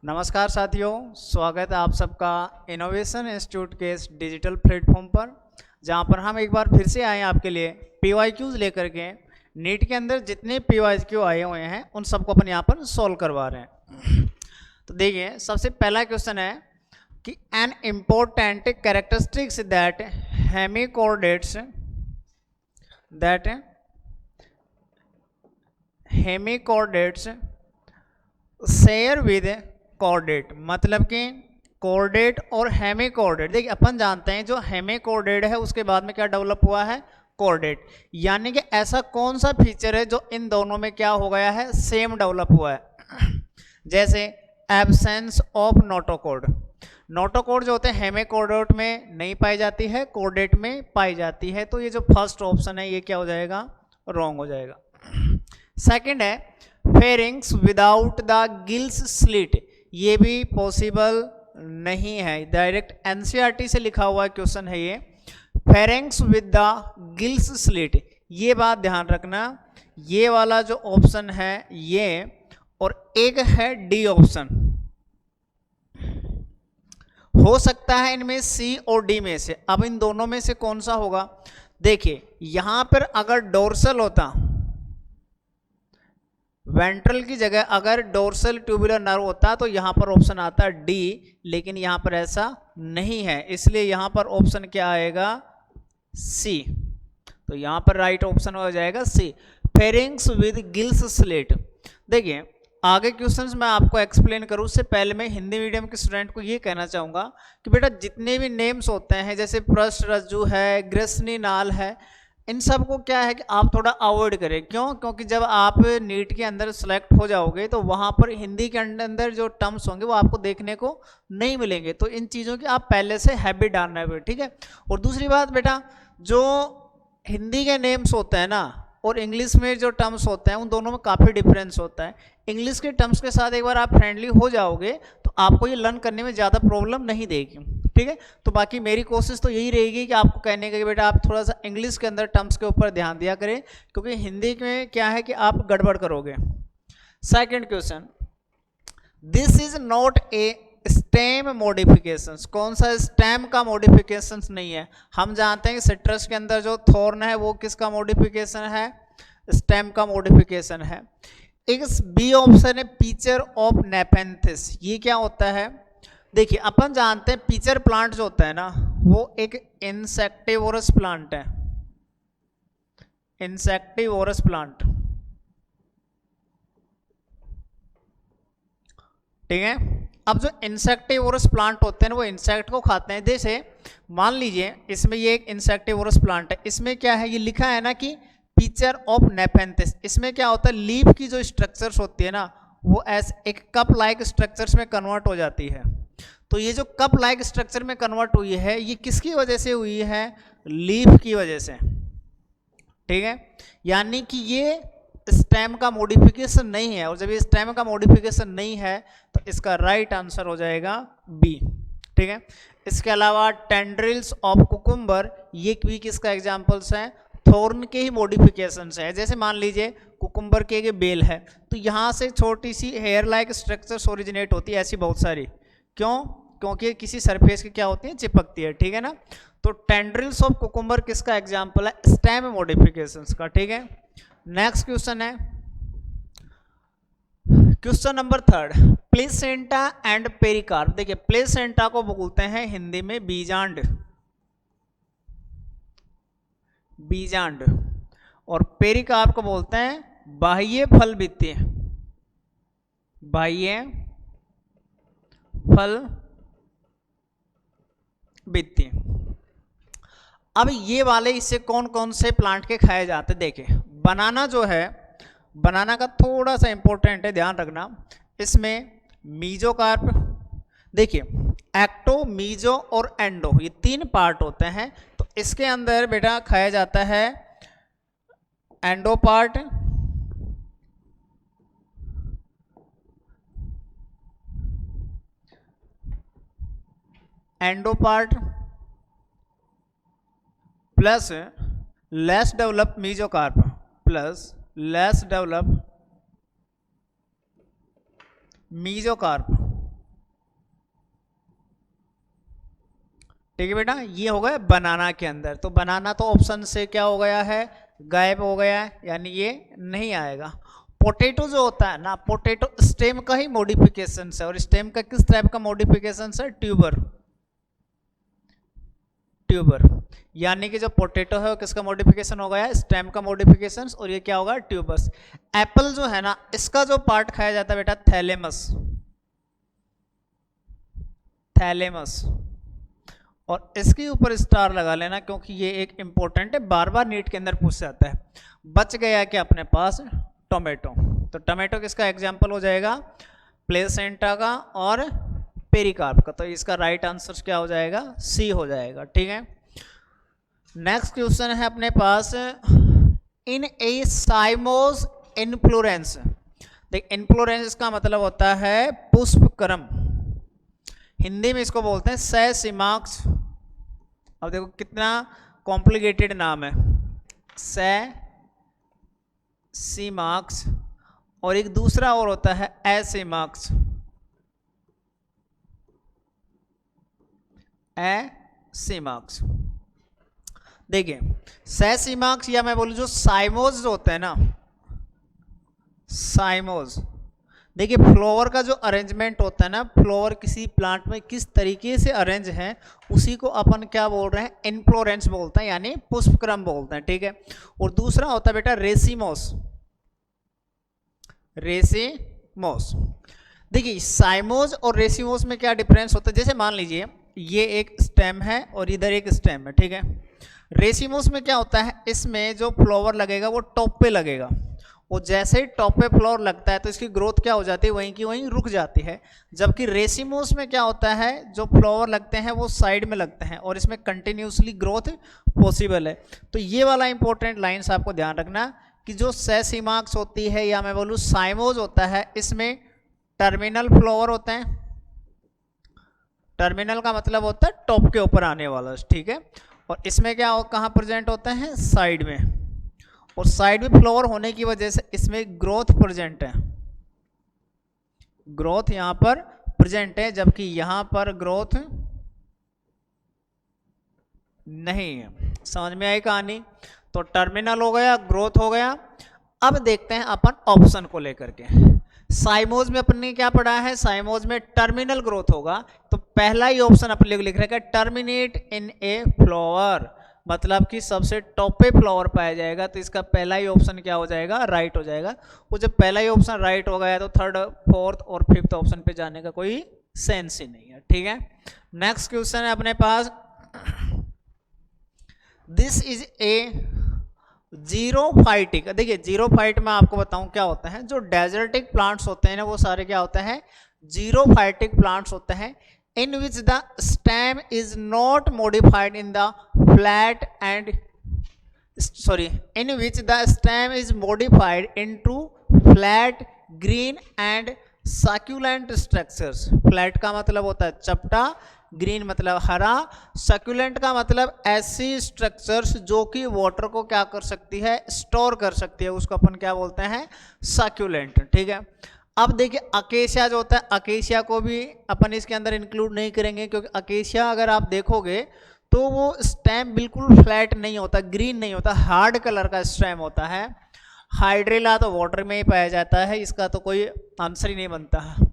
नमस्कार साथियों, स्वागत है आप सबका इनोवेशन इंस्टीट्यूट के इस डिजिटल प्लेटफॉर्म पर, जहां पर हम एक बार फिर से आए हैं आपके लिए पीवाईक्यूज लेकर के। नीट के अंदर जितने पीवाईक्यू आए हुए हैं उन सबको अपन यहाँ पर सॉल्व करवा रहे हैं। तो देखिए, सबसे पहला क्वेश्चन है कि an important characteristics that hemichordates share with कोऑर्डिनेट, मतलब कि कोऑर्डिनेट और हेमी कोऑर्डिनेट। देखिए, अपन जानते हैं जो हेमी कोऑर्डिनेट है उसके बाद में क्या डेवलप हुआ है, कोऑर्डिनेट। यानी कि ऐसा कौन सा फीचर है जो इन दोनों में क्या हो गया है, सेम डेवलप हुआ है। जैसे एब्सेंस ऑफ नोटोकोड। नोटोकोड जो होते हैं हेमी कोऑर्डिनेट में नहीं पाई जाती है, कोऑर्डिनेट में पाई जाती है। तो ये जो फर्स्ट ऑप्शन है ये क्या हो जाएगा, रॉन्ग हो जाएगा। सेकंड है pharynx without the gills slit, ये भी पॉसिबल नहीं है। डायरेक्ट एनसीईआरटी से लिखा हुआ क्वेश्चन है ये, pharynx with the gills slit. ये बात ध्यान रखना, ये वाला जो ऑप्शन है ये, और एक है डी ऑप्शन। हो सकता है इनमें सी और डी में से, अब इन दोनों में से कौन सा होगा। देखिए, यहां पर अगर डोर्सल होता, वेंट्रल की जगह अगर डोर्सल ट्यूबुलर नर्व होता तो यहां पर ऑप्शन आता डी, लेकिन यहां पर ऐसा नहीं है, इसलिए यहां पर ऑप्शन क्या आएगा, सी। तो यहां पर राइट ऑप्शन हो जाएगा सी, फेरिंग्स विद गिल्स स्लिट। देखिए, आगे क्वेश्चंस मैं आपको एक्सप्लेन करूं उससे पहले मैं हिंदी मीडियम के स्टूडेंट को ये कहना चाहूंगा कि बेटा जितने भी नेम्स होते हैं, जैसे पृष्ठ रज्जु है, ग्रसनी नाल है, इन सब को क्या है कि आप थोड़ा अवॉइड करें। क्यों? क्योंकि जब आप नीट के अंदर सेलेक्ट हो जाओगे तो वहाँ पर हिंदी के अंदर जो टर्म्स होंगे वो आपको देखने को नहीं मिलेंगे। तो इन चीज़ों की आप पहले से हैबिट डालना है, ठीक है। और दूसरी बात बेटा, जो हिंदी के नेम्स होते हैं ना और इंग्लिश में जो टर्म्स होते हैं उन दोनों में काफ़ी डिफरेंस होता है। इंग्लिश के टर्म्स के साथ एक बार आप फ्रेंडली हो जाओगे तो आपको ये लर्न करने में ज़्यादा प्रॉब्लम नहीं देगी, ठीक है। तो बाकी मेरी कोशिश तो यही रहेगी कि आपको कहने का कि बेटा आप थोड़ा सा इंग्लिश के अंदर टर्म्स के ऊपर ध्यान दिया करें, क्योंकि हिंदी में क्या है कि आप गड़बड़ करोगे। Second question, this is not a stem modification. कौन सा स्टेम का मॉडिफिकेशन नहीं है। हम जानते हैं कि सिट्रस के अंदर जो थॉर्न है वो किसका मॉडिफिकेशन है, स्टेम का मॉडिफिकेशन है। एक बी ऑप्शन है पिक्चर ऑफ नेपेंथिस, ये क्या होता है। देखिए, अपन जानते हैं पिक्चर प्लांट जो होता है ना वो एक इंसेक्टिवोरस प्लांट है, इंसेक्टिवोरस प्लांट, ठीक है। अब जो इंसेक्टिवोरस प्लांट होते हैं वो इंसेक्ट को खाते हैं। जैसे मान लीजिए इसमें ये एक इंसेक्टिवोरस प्लांट है, इसमें क्या है, ये लिखा है ना कि पिक्चर ऑफ नेपेंथिस। इसमें क्या होता है, लीफ की जो स्ट्रक्चर्स होती है ना वो ऐसे एक कप लाइक स्ट्रक्चर्स में कन्वर्ट हो जाती है। तो ये जो कप लाइक स्ट्रक्चर में कन्वर्ट हुई है ये किसकी वजह से हुई है, लीफ की वजह से, ठीक है। यानी कि ये स्टेम का मॉडिफिकेशन नहीं है, और जब ये स्टेम का मॉडिफिकेशन नहीं है तो इसका राइट आंसर हो जाएगा बी, ठीक है। इसके अलावा टेंड्रिल्स ऑफ कुकुम्बर, ये भी किसका एग्जांपल्स हैं, थॉर्न के ही मॉडिफिकेशंस है। जैसे मान लीजिए कुकुम्बर के बेल है तो यहाँ से छोटी see here like structures originate होती है, ऐसी बहुत सारी। क्यों? क्योंकि किसी सरफेस की क्या होती है, चिपकती है, ठीक है ना। तो टेंड्रिल्स ऑफ कुकुम्बर किसका एग्जांपल है, स्टेम मॉडिफिकेशंस का, ठीक है। नेक्स्ट क्वेश्चन है question number third, placenta and pericarp. देखिए, प्लेसेंटा को बोलते हैं हिंदी में बीजांड, बीजांड, और पेरिकार्प को बोलते हैं बाह्य फल भित्ति, बाह्य फल भित्ति। अब ये वाले इससे कौन कौन से प्लांट के खाए जाते हैं। देखिए, बनाना जो है, बनाना का थोड़ा सा इंपॉर्टेंट है, ध्यान रखना। इसमें मीजोकार्प, देखिए एक्टो, मीजो और एंडो, ये तीन पार्ट होते हैं। तो इसके अंदर बेटा खाया जाता है endo part, endo part plus less develop mesocarp plus less develop mesocarp, ठीक है बेटा, ये हो गया बनाना के अंदर। तो बनाना तो ऑप्शन से क्या हो गया है, गायब हो गया है, यानी ये नहीं आएगा। पोटैटो जो होता है ना, पोटैटो स्टेम का ही मॉडिफिकेशन है, और स्टेम का किस टाइप का मॉडिफिकेशन है, ट्यूबर। ट्यूबर यानी कि जो पोटैटो है वो किसका मॉडिफिकेशन हो गया, स्टेम का मॉडिफिकेशन, और ये क्या होगा, ट्यूबस। एप्पल जो है ना, इसका जो पार्ट खाया जाता है बेटा, थैलेमस। थैलेमस, और इसके ऊपर स्टार लगा लेना क्योंकि ये एक इंपॉर्टेंट है, बार बार नीट के अंदर पूछ जाता है। बच गया कि अपने पास टोमेटो, तो टोमेटो किसका एग्जाम्पल हो जाएगा, प्लेसेंटा का और पेरिकार्प का। तो इसका राइट आंसर क्या हो जाएगा, सी हो जाएगा। ठीक है, नेक्स्ट क्वेश्चन है अपने पास, इन ए साइमोस इन्फ्लोरेंस। देख, इन्फ्लोरेंस का मतलब होता है पुष्पक्रम, हिंदी में इसको बोलते हैं सैसिमाक्स। अब देखो कितना कॉम्प्लिकेटेड नाम है, सैसिमाक्स, और एक दूसरा और होता है एसिमाक्स। एसिमाक्स, देखिए सैसिमाक्स, या मैं बोलूं जो साइमोज होते हैं ना, साइमोज, देखिए फ्लावर का जो अरेंजमेंट होता है ना, फ्लावर किसी प्लांट में किस तरीके से अरेंज है, उसी को अपन क्या बोल रहे हैं, इन्फ्लोरेंस बोलते हैं, यानी पुष्पक्रम बोलते हैं। ठीक है, और दूसरा होता है बेटा रेसिमोस। रेसिमोस, देखिए साइमोज और रेसिमोस में क्या डिफरेंस होता है, जैसे मान लीजिए ये एक स्टेम है और इधर एक स्टेम है। ठीक है, रेसिमोस में क्या होता है, इसमें जो फ्लावर लगेगा वो टॉप पे लगेगा, और जैसे ही टॉप पे फ्लावर लगता है तो इसकी ग्रोथ क्या हो जाती है, वहीं की वहीं रुक जाती है। जबकि रेसिमोस में क्या होता है, जो फ्लावर लगते हैं वो साइड में लगते हैं और इसमें कंटिन्यूसली ग्रोथ पॉसिबल है। तो ये वाला इंपॉर्टेंट लाइन्स आपको ध्यान रखना कि जो सेसिमाक्स होती है, या मैं बोलूँ साइमोज होता है, इसमें टर्मिनल फ्लावर होते हैं। टर्मिनल का मतलब होता है टॉप के ऊपर आने वाला। ठीक है, और इसमें क्या कहाँ प्रेजेंट होता है, साइड में, और साइड में फ्लावर होने की वजह से इसमें ग्रोथ प्रेजेंट है, ग्रोथ यहां पर प्रेजेंट है, जबकि यहां पर ग्रोथ नहीं है। समझ में आई कहानी, तो टर्मिनल हो गया, ग्रोथ हो गया। अब देखते हैं अपन ऑप्शन को लेकर के, साइमोज में अपन ने क्या पढ़ा है, साइमोज में टर्मिनल ग्रोथ होगा, तो पहला ही ऑप्शन अपन लोग लिख रहे हैं, टर्मिनेट इन ए फ्लावर, मतलब कि सबसे टॉप पे फ्लावर पाया जाएगा। तो इसका पहला ही ऑप्शन क्या हो जाएगा, राइट हो जाएगा। वो जब पहला ही ऑप्शन राइट हो गया तो थर्ड, फोर्थ और फिफ्थ ऑप्शन पे जाने का कोई सेंस ही नहीं है। ठीक है, नेक्स्ट क्वेश्चन है अपने पास, दिस इज ए जीरोफाइटिक। देखिए जीरोफाइट में आपको बताऊं क्या होता है, जो डेजर्टिक प्लांट्स होते हैं ना, वो सारे क्या होता है, जीरोफाइटिक प्लांट्स होते हैं, in which the stem is not modified in the flat and in which the stem is modified into flat, green and succulent structures। flat का मतलब होता है चपटा, ग्रीन मतलब हरा, सक्यूलेंट का मतलब ऐसी स्ट्रक्चर्स जो कि वाटर को क्या कर सकती है, स्टोर कर सकती है, उसको अपन क्या बोलते हैं, सक्यूलेंट। ठीक है, अब देखिए अकेशिया जो होता है, अकेशिया को भी अपन इसके अंदर इंक्लूड नहीं करेंगे, क्योंकि अकेशिया अगर आप देखोगे तो वो स्टेम बिल्कुल फ्लैट नहीं होता, ग्रीन नहीं होता, हार्ड कलर का स्टेम होता है। हाइड्रेला तो वाटर में ही पाया जाता है, इसका तो कोई आंसर ही नहीं बनता है।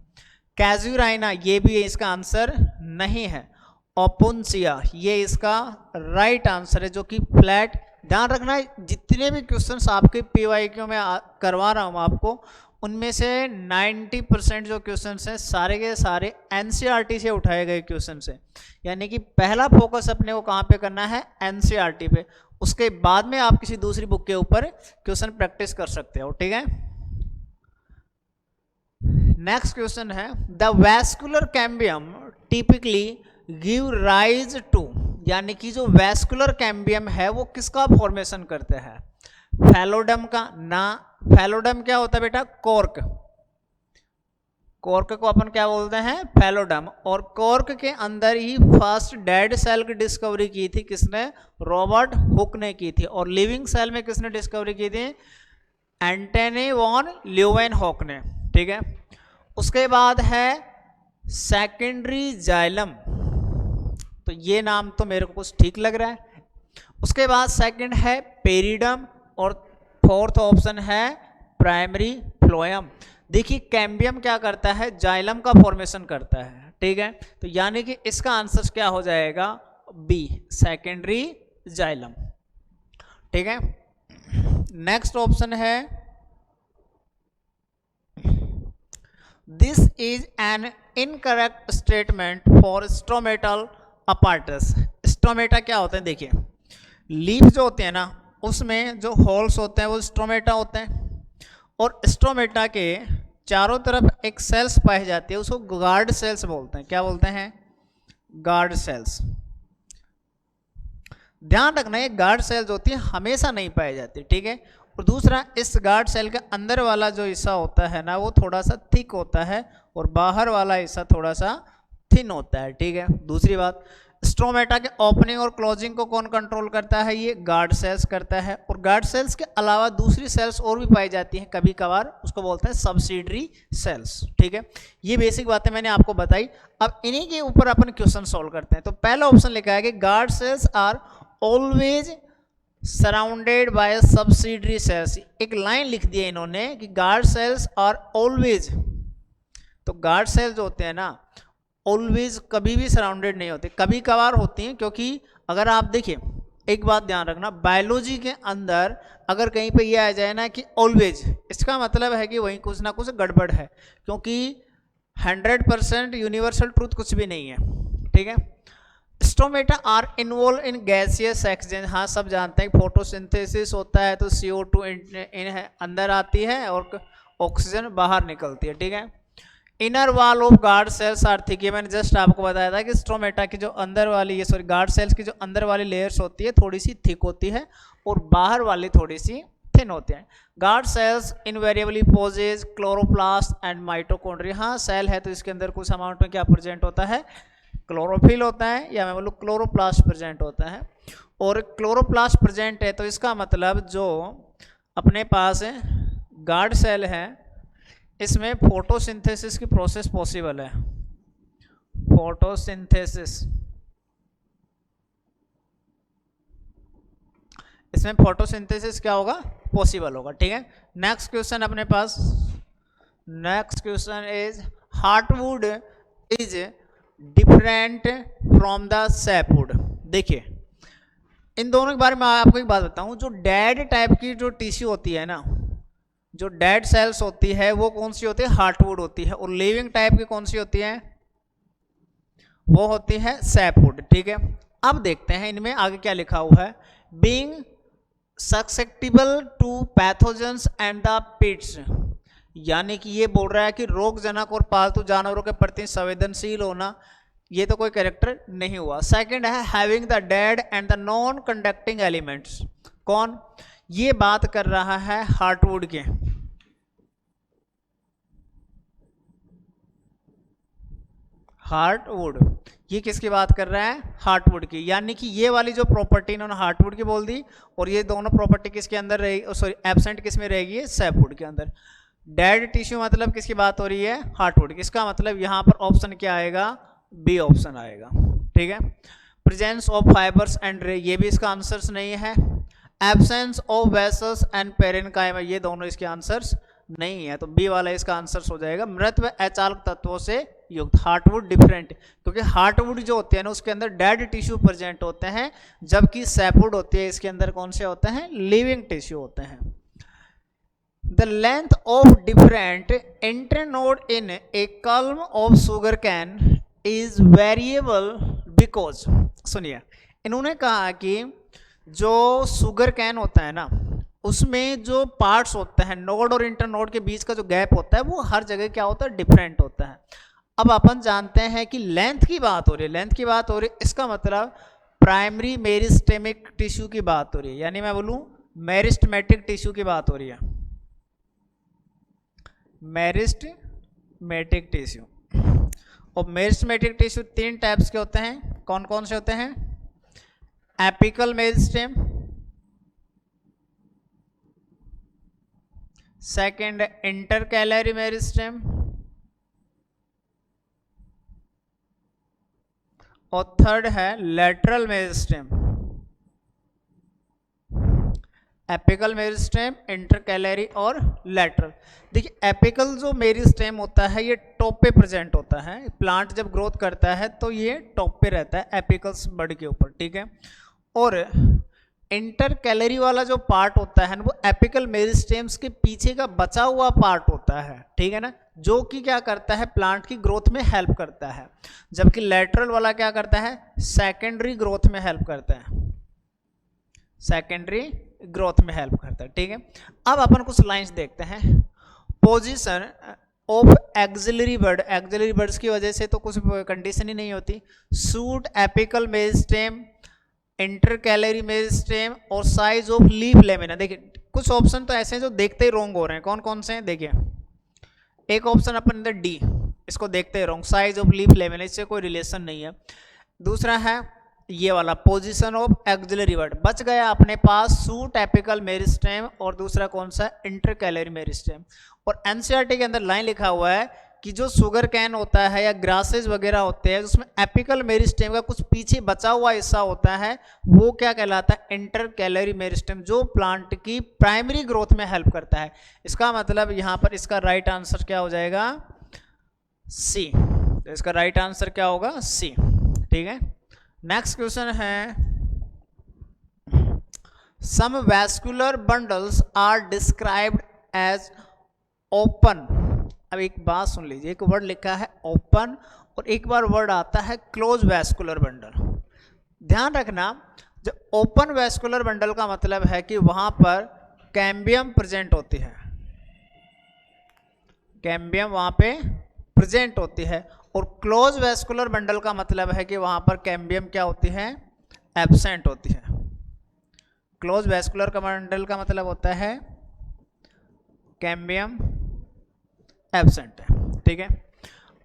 कैजुराइना, ये भी इसका आंसर नहीं है। ओपुन्सिया, ये इसका राइट आंसर है, जो कि फ्लैट। ध्यान रखना जितने भी क्वेश्चंस आपके पीवाईक्यू में करवा रहा हूँ आपको, उनमें से 90% जो क्वेश्चंस हैं सारे के सारे एनसीईआरटी से उठाए गए क्वेश्चंस हैं। यानी कि पहला फोकस अपने को कहाँ पे करना है, एनसीईआरटी पे, उसके बाद में आप किसी दूसरी बुक के ऊपर क्वेश्चन प्रैक्टिस कर सकते हो। ठीक है, नेक्स्ट क्वेश्चन है, the vascular cambium typically give rise to, यानी कि जो वैस्कुलर कैम्बियम है वो किसका फॉर्मेशन करते हैं, फैलोडम का ना। फैलोडम क्या होता है बेटा, कॉर्क, कॉर्क को अपन क्या बोलते हैं, फैलोडम। और कॉर्क के अंदर ही फर्स्ट डेड सेल की डिस्कवरी की थी किसने, रॉबर्ट हुक ने की थी। और लिविंग सेल में किसने डिस्कवरी की थी, एंटनी वॉन ल्यूवेनहॉक ने। ठीक है, उसके बाद है सेकेंडरी जाइलम, तो ये नाम तो मेरे को कुछ ठीक लग रहा है। उसके बाद सेकंड है पेरिडम और फोर्थ ऑप्शन है प्राइमरी फ्लोएम। देखिए कैम्बियम क्या करता है, जाइलम का फॉर्मेशन करता है, ठीक है। तो यानी कि इसका आंसर क्या हो जाएगा, बी सेकेंडरी जाइलम, ठीक है। नेक्स्ट ऑप्शन है this is an incorrect statement for stomatal apparatus. Stomata क्या होते हैं, देखिए लीफ जो होते हैं ना उसमें जो होल्स होते हैं वो स्ट्रोमेटा होते हैं, और स्ट्रोमेटा के चारों तरफ एक सेल्स पाई जाती है, उसको गार्ड सेल्स बोलते हैं। क्या बोलते हैं, गार्ड सेल्स। ध्यान रखना ये गार्ड सेल्स होती है हमेशा नहीं पाई जाती, ठीक है। और दूसरा इस गार्ड सेल के अंदर वाला जो हिस्सा होता है ना वो थोड़ा सा थिक होता है और बाहर वाला हिस्सा थोड़ा सा थिन होता है, ठीक है। दूसरी बात, स्ट्रोमेटा के ओपनिंग और क्लोजिंग को कौन कंट्रोल करता है, ये गार्ड सेल्स करता है। और गार्ड सेल्स के अलावा दूसरी सेल्स और भी पाई जाती हैं कभी कभार, उसको बोलते हैं सब्सिडरी सेल्स, ठीक है। ये बेसिक बातें मैंने आपको बताई। अब इन्हीं के ऊपर अपन क्वेश्चन सॉल्व करते हैं। तो पहला ऑप्शन लिखा है कि guard cells are always surrounded by subsidiary cells. एक लाइन लिख दी है इन्होंने कि गार्ड सेल्स आर ऑलवेज, तो गार्ड सेल्स जो होते हैं ना ऑलवेज कभी भी सराउंडेड नहीं होते, कभी कभार होती हैं। क्योंकि अगर आप देखिए एक बात ध्यान रखना, बायोलॉजी के अंदर अगर कहीं पे ये आ जाए ना कि ऑलवेज, इसका मतलब है कि वहीं कुछ ना कुछ गड़बड़ है, क्योंकि 100% यूनिवर्सल ट्रूथ कुछ भी नहीं है, ठीक है। Stomata are involve in gaseous exchange, हाँ सब जानते हैं फोटोसिंथेसिस होता है तो CO2 अंदर आती है और ऑक्सीजन बाहर निकलती है, ठीक है। Inner wall of guard cells are thick, ये मैंने जस्ट आपको बताया था कि स्ट्रोमेटा की जो अंदर वाली ये गार्ड सेल्स की जो अंदर वाली लेयर्स होती है थोड़ी सी थिक होती है और बाहर वाली थोड़ी सी थिन होती है। Guard cells invariably posses chloroplast and mitochondria, हाँ सेल है तो इसके अंदर कुछ अमाउंट में क्या प्रेजेंट होता है, क्लोरोफिल होता है, या मैं बोलूँ क्लोरोप्लास्ट प्रेजेंट होता है। और क्लोरोप्लास्ट प्रेजेंट है तो इसका मतलब जो अपने पास गार्ड सेल है इसमें फोटोसिंथेसिस की प्रोसेस पॉसिबल है, फोटोसिंथेसिस, इसमें फोटोसिंथेसिस क्या होगा, पॉसिबल होगा, ठीक है। नेक्स्ट क्वेश्चन अपने पास, next question is heartwood is different from the sapwood. देखिए इन दोनों के बारे में आपको एक बात बताऊं, जो डेड टाइप की जो टिश्यू होती है ना, जो डेड सेल्स होती है वो कौन सी होती है, हार्टवुड होती है, और लिविंग टाइप की कौन सी होती है, वो होती है सैपवुड, ठीक है। अब देखते हैं इनमें आगे क्या लिखा हुआ है, being susceptible to pathogens and the pits, यानी कि ये बोल रहा है कि रोगजनक और पालतू जानवरों के प्रति संवेदनशील होना, ये तो कोई कैरेक्टर नहीं हुआ। सेकंड है having the dead and the non conducting elements, कौन, ये बात कर रहा है हार्टवुड के, हार्टवुड, ये किसकी बात कर रहा है, हार्टवुड की। यानी कि ये वाली जो प्रॉपर्टी इन्होंने हार्टवुड की बोल दी, और ये दोनों प्रॉपर्टी किसके अंदर रहेगी, सॉरी एब्सेंट किस में रहेगी, सैपवुड के अंदर। डेड टिश्यू मतलब किसकी बात हो रही है, हार्टवुड की, इसका मतलब यहाँ पर ऑप्शन क्या आएगा, बी ऑप्शन आएगा, ठीक है। प्रेजेंस ऑफ फाइबर्स एंड रे, ये भी इसका आंसर्स नहीं है। Absence of vessels and parenchyma, ये दोनों इसके आंसर्स नहीं है, तो बी वाला इसका आंसर्स हो जाएगा। मृत व अचालक तत्वों से युक्त, हार्टवुड डिफरेंट, क्योंकि हार्टवुड जो होते हैं ना उसके अंदर डेड टिश्यू प्रेजेंट होते हैं, जबकि सैपवुड होती है इसके अंदर कौन से होते हैं, लिविंग टिश्यू होते हैं। The length of different internode in a culm of sugarcane is variable because, सुनिए इन्होंने कहा कि जो शुगर कैन होता है ना उसमें जो पार्ट्स होते हैं नोड और इंटरनोड के बीच का जो गैप होता है वो हर जगह क्या होता है, डिफरेंट होता है। अब अपन जानते हैं कि लेंथ की बात हो रही है, लेंथ की बात हो रही है, इसका मतलब प्राइमरी मेरिस्टेमिक टिश्यू की बात हो रही है, यानी मैं बोलूं मेरिस्टेमेटिक टिश्यू की बात हो रही है, मेरिस्टेमेटिक टिश्यू। और मेरिस्टेमेटिक टिश्यू तीन टाइप्स के होते हैं, कौन कौन से होते हैं, apical meristem, second intercalary meristem, और थर्ड है lateral meristem, apical meristem, intercalary और लेटरल। देखिए एपिकल जो मेरिस्टेम होता है ये टॉप पे प्रेजेंट होता है, प्लांट जब ग्रोथ करता है तो ये टॉप पे रहता है एपिकल्स बड के ऊपर, ठीक है। और इंटरकैलरी वाला जो पार्ट होता है ना वो एपिकल मेरिस्टेम्स के पीछे का बचा हुआ पार्ट होता है, ठीक है ना, जो कि क्या करता है प्लांट की ग्रोथ में हेल्प करता है, जबकि लेटरल वाला क्या करता है सेकेंडरी ग्रोथ में हेल्प करता है, सेकेंडरी ग्रोथ में हेल्प करता है, ठीक है। अब अपन कुछ लाइंस देखते हैं। Position of axillary bud, axillary birds की वजह से तो कुछ कंडीशन ही नहीं होती। Suit, apical meristem, intercalary meristem और साइज ऑफ लीफ लेमिना। देखिए कुछ ऑप्शन तो ऐसे हैं जो देखते ही रॉन्ग हो रहे हैं, कौन कौन से हैं देखिए। एक ऑप्शन अपन इधर डी, इसको देखते ही wrong, size of leaf lamina, इससे कोई रिलेशन नहीं है। दूसरा है ये वाला पोजीशन ऑफ एक्सिलरी बर्ड, बच गया अपने पास सूट, एपिकल मेरिस्टेम और दूसरा कौन सा इंटरकैलरी मेरिस्टेम। और एनसीईआरटी के अंदर लाइन लिखा हुआ है कि जो शुगर कैन होता है या ग्रासेस वगैरह होते हैं उसमें एपिकल मेरिस्टेम का कुछ पीछे बचा हुआ हिस्सा होता है, वो क्या कहलाता है इंटरकैलरी मेरिस्टेम, जो प्लांट की प्राइमरी ग्रोथ में हेल्प करता है। इसका मतलब यहाँ पर इसका राइट आंसर क्या हो जाएगा सी, तो इसका राइट आंसर क्या होगा सी, ठीक है। नेक्स्ट क्वेश्चन है some vascular bundles are described as open. अब एक बात सुन लीजिए, एक वर्ड लिखा है ओपन और एक बार वर्ड आता है क्लोज वैस्कुलर बंडल। ध्यान रखना जब ओपन वैस्कुलर बंडल का मतलब है कि वहां पर कैम्बियम प्रेजेंट होती है, कैम्बियम वहां पे प्रेजेंट होती है, और क्लोज वैस्कुलर बंडल का मतलब है कि वहां पर कैम्बियम क्या होती है एब्सेंट होती है। क्लोज वैस्कुलर बंडल का मतलब होता है कैम्बियम एब्सेंट है, ठीक है।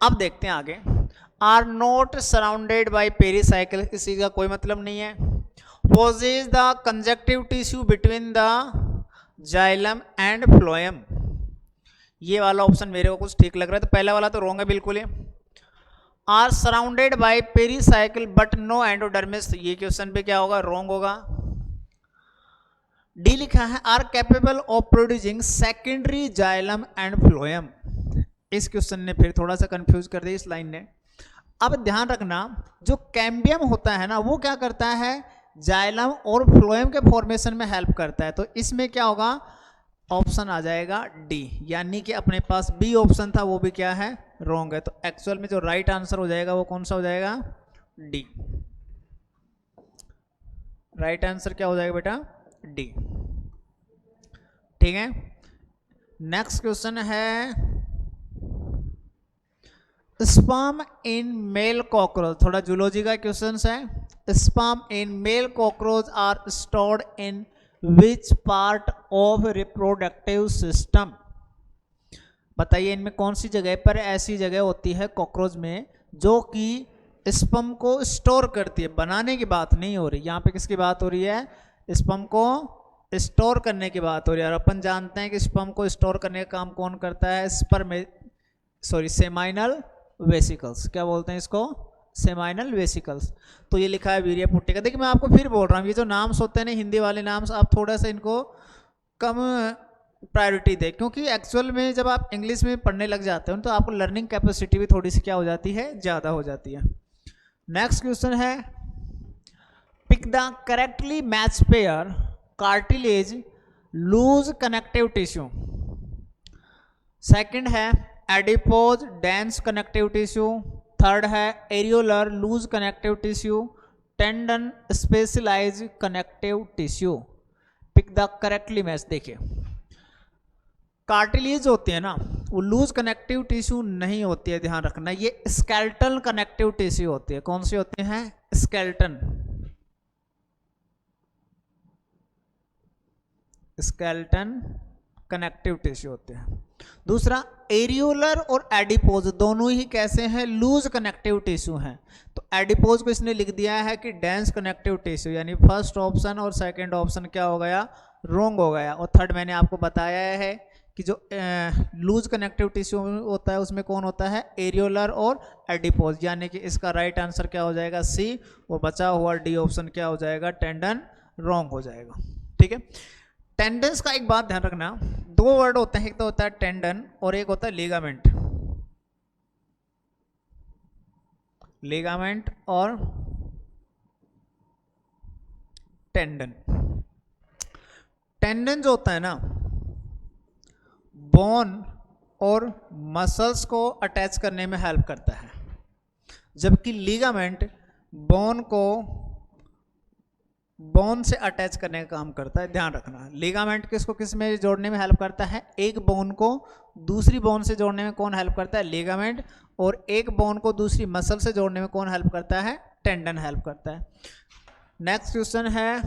अब देखते हैं आगे, are not surrounded by pericycle, इस चीज का कोई मतलब नहीं है। Posses the conjunctive tissue between the xylem and phloem, ये वाला ऑप्शन मेरे को कुछ ठीक लग रहा है, तो पहला वाला तो रॉन्ग है बिल्कुल ही। Are surrounded by pericycle but no endodermis, ये क्वेश्चन पे क्या होगा रॉन्ग होगा। डी लिखा है are capable of producing secondary xylem and phloem, इस क्वेश्चन ने फिर थोड़ा सा कंफ्यूज कर दिया इस लाइन ने। अब ध्यान रखना जो कैम्बियम होता है ना वो क्या करता है जाइलम और फ्लोएम के फॉर्मेशन में हेल्प करता है, तो इसमें क्या होगा ऑप्शन आ जाएगा डी, यानी कि अपने पास बी ऑप्शन था वो भी क्या है रॉन्ग है, तो एक्चुअल में जो राइट आंसर हो जाएगा वो कौन सा हो जाएगा डी। राइट आंसर क्या हो जाएगा बेटा डी, ठीक है। नेक्स्ट क्वेश्चन है स्पर्म इन मेल कॉकरोच, थोड़ा जूलॉजी का क्वेश्चन है। Sperm in male cockroach are stored in which part of reproductive system, बताइए इनमें कौन सी जगह पर ऐसी जगह होती है कॉकरोच में जो कि स्पर्म को स्टोर करती है, बनाने की बात नहीं हो रही, यहाँ पे किसकी बात हो रही है स्पर्म को स्टोर करने की बात हो रही है। और अपन जानते हैं कि स्पर्म को स्टोर करने का काम कौन करता है सेमाइनल वेसिकल्स, क्या बोलते हैं इसको सेमाइनल वेसिकल्स, तो ये लिखा है वीर्य पुट्टिका। देखिए मैं आपको फिर बोल रहा हूँ ये जो नाम्स होते हैं ना हिंदी वाले नाम्स आप थोड़ा सा इनको कम प्रायोरिटी दें, क्योंकि एक्चुअल में जब आप इंग्लिश में पढ़ने लग जाते हो तो आपको लर्निंग कैपेसिटी भी थोड़ी सी क्या हो जाती है ज़्यादा हो जाती है। नेक्स्ट क्वेश्चन है pick the correctly match pair cartilage loose connective tissue. Second है adipose dense connective tissue, third है areolar loose connective tissue, tendon specialise connective tissue. Pick the correctly match. देखिए कार्टिलेज होती है ना वो लूज कनेक्टिव टिश्यू नहीं होती है, ध्यान रखना, ये स्केलेटल कनेक्टिव टिश्यू होती है। कौन सी होती है स्केलेटन, स्केलेटन कनेक्टिव टिश्यू होते हैं। दूसरा एरियोलर और एडिपोज दोनों ही कैसे हैं लूज कनेक्टिव टिश्यू हैं, तो एडिपोज को इसने लिख दिया है कि डेंस कनेक्टिव टिश्यू, यानी फर्स्ट ऑप्शन और सेकंड ऑप्शन क्या हो गया रॉन्ग हो गया। और थर्ड मैंने आपको बताया है कि जो लूज कनेक्टिव टिश्यू होता है उसमें कौन होता है, एरियोलर और एडिपोज, यानी कि इसका राइट आंसर क्या हो जाएगा, सी, और बचा हुआ डी ऑप्शन क्या हो जाएगा, टेंडन, रॉन्ग हो जाएगा। ठीक है, टेंडन्स का एक बात ध्यान रखना, दो वर्ड होते हैं, एक तो होता है टेंडन और एक होता है लिगामेंट। लिगामेंट और टेंडन। टेंडन जो होता है ना, बोन और मसल्स को अटैच करने में हेल्प करता है, जबकि लिगामेंट बोन को बोन से अटैच करने का काम करता है। ध्यान रखना, लिगामेंट किसको किस में जोड़ने में हेल्प करता है, एक बोन को दूसरी बोन से जोड़ने में कौन हेल्प करता है, लिगामेंट, और एक बोन को दूसरी मसल से जोड़ने में कौन हेल्प करता है, टेंडन हेल्प करता है। नेक्स्ट क्वेश्चन है,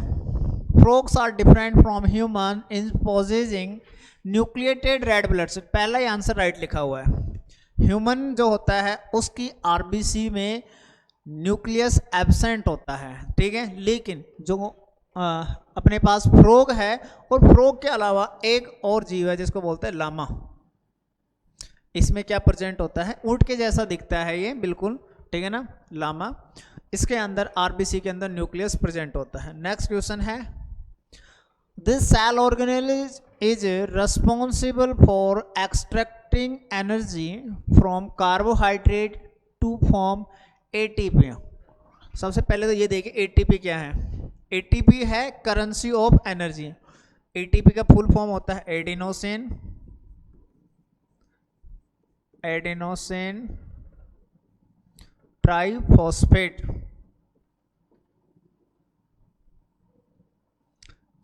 frogs are different from human in possessing nucleated red blood cell. पहला ही आंसर राइट लिखा हुआ है। ह्यूमन जो होता है उसकी आरबीसी में न्यूक्लियस एब्सेंट होता है, ठीक है, लेकिन जो अपने पास फ्रॉग है, और फ्रॉग के अलावा एक और जीव है जिसको बोलते हैं लामा, इसमें क्या प्रेजेंट होता है, ऊंट के जैसा दिखता है ये बिल्कुल, ठीक है ना, लामा, इसके अंदर आरबीसी के अंदर न्यूक्लियस प्रेजेंट होता है। नेक्स्ट क्वेश्चन है, this cell organelle is responsible for extracting energy from carbohydrate to form ATP. सबसे पहले तो ये देखिए एटीपी क्या है, एटीपी है करेंसी ऑफ एनर्जी। एटीपी का फुल फॉर्म होता है एडिनोसिन ट्राइफॉस्फेट,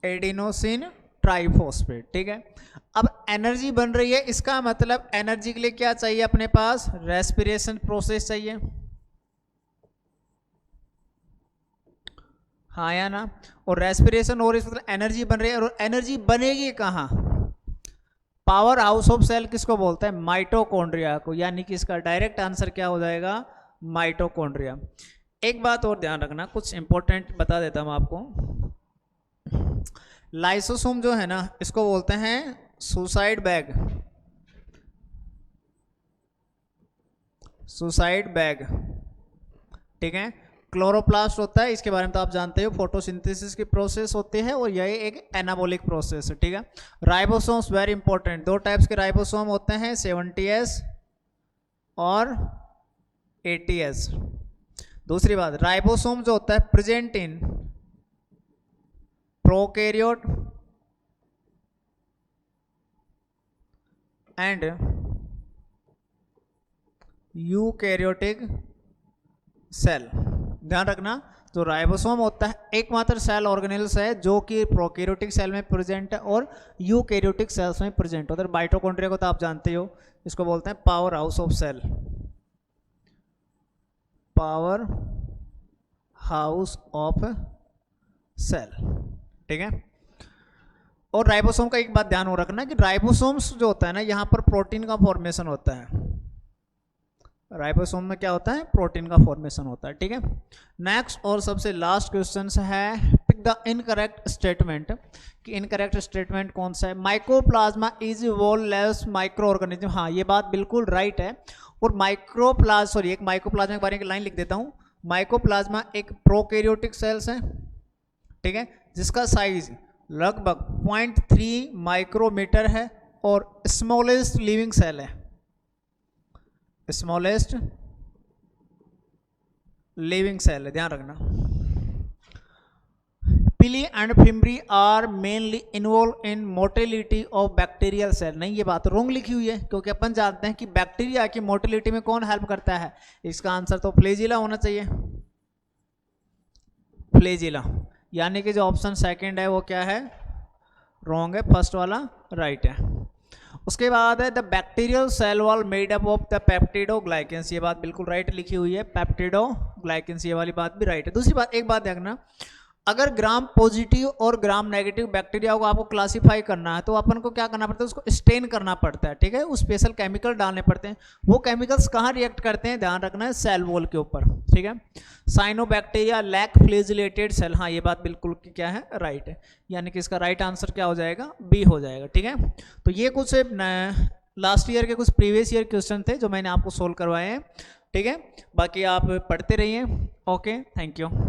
एडिनोसिन ट्राइफॉस्फेट, ठीक है। अब एनर्जी बन रही है, इसका मतलब एनर्जी के लिए क्या चाहिए अपने पास, रेस्पिरेशन प्रोसेस चाहिए, हाँ या ना, और रेस्पिरेशन हो रही है मतलब एनर्जी बन रही है, और एनर्जी बनेगी कहाँ, पावर हाउस ऑफ सेल किसको बोलते हैं, माइटोकॉन्ड्रिया को, यानी कि इसका डायरेक्ट आंसर क्या हो जाएगा, माइटोकॉन्ड्रिया। एक बात और ध्यान रखना, कुछ इंपॉर्टेंट बता देता हूं आपको, लाइसोसोम जो है ना इसको बोलते हैं सुसाइड बैग, सुसाइड बैग, ठीक है। क्लोरोप्लास्ट होता है, इसके बारे में तो आप जानते हो, फोटोसिंथेसिस की प्रोसेस होती है, और यही एक एनाबॉलिक प्रोसेस है, ठीक है। राइबोसोम्स वेरी इंपॉर्टेंट, दो टाइप्स के राइबोसोम होते हैं, 70S और 80S। दूसरी बात, राइबोसोम जो होता है present in prokaryote and eukaryotic cell. ध्यान रखना, जो राइबोसोम होता है एकमात्र सेल ऑर्गेनेल्स है जो कि प्रोकैरियोटिक सेल में प्रेजेंट है और यूकैरियोटिक सेल्स में प्रेजेंट होता है। माइटोकॉन्ड्रिया को तो आप जानते हो, इसको बोलते हैं power house of cell, power house of cell, ठीक है। और राइबोसोम का एक बात ध्यान रखना कि राइबोसोम्स जो होता है ना, यहाँ पर प्रोटीन का फॉर्मेशन होता है, राइबोसोम में क्या होता है, प्रोटीन का फॉर्मेशन होता है, ठीक है। नेक्स्ट और सबसे लास्ट क्वेश्चन है, पिक द इनकरेक्ट स्टेटमेंट, कि इनकरेक्ट स्टेटमेंट कौन सा है, mycoplasma is wall-less micro organism. हाँ, ये बात बिल्कुल राइट है, और एक माइक्रोप्लाज्मा के बारे में लाइन लिख देता हूँ, माइक्रोप्लाज्मा एक प्रोकैरियोटिक सेल्स है, ठीक है, जिसका साइज लगभग 0.3 माइक्रोमीटर है और स्मॉलेस्ट लिविंग सेल है, स्मॉलेस्ट लिविंग सेल है, ध्यान रखना। Pili and fimbriae are mainly involve in motility of bacterial cell. नहीं, ये बात रॉन्ग लिखी हुई है, क्योंकि अपन जानते हैं कि बैक्टीरिया की मोटिलिटी में कौन हेल्प करता है, इसका आंसर तो फ्लैजिला होना चाहिए, फ्लैजिला, यानी कि जो ऑप्शन सेकंड है वो क्या है, रॉन्ग है, फर्स्ट वाला राइट है। उसके बाद है the bacterial cell wall made up of the peptidoglycans, ये बात बिल्कुल राइट लिखी हुई है, पेप्टिडोग्लाइकेंस, ये वाली बात भी राइट है। दूसरी बात, एक बात देखना, अगर ग्राम पॉजिटिव और ग्राम नेगेटिव बैक्टीरिया को आपको क्लासीफाई करना है तो अपन को क्या करना पड़ता है, उसको स्टेन करना पड़ता है, ठीक है, उस स्पेशल केमिकल डालने पड़ते हैं। वो केमिकल्स कहाँ रिएक्ट करते हैं, ध्यान रखना है, सेल वॉल के ऊपर, ठीक है। साइनोबैक्टीरिया लैक फ्लैजिलेटेड सेल, हाँ ये बात बिल्कुल क्या है, राइट है, यानी कि इसका राइट आंसर क्या हो जाएगा, बी हो जाएगा, ठीक है। तो ये कुछ लास्ट ईयर के कुछ प्रीवियस ईयर क्वेश्चन थे जो मैंने आपको सोल्व करवाए हैं, ठीक है। बाकी आप पढ़ते रहिए। Okay, thank you.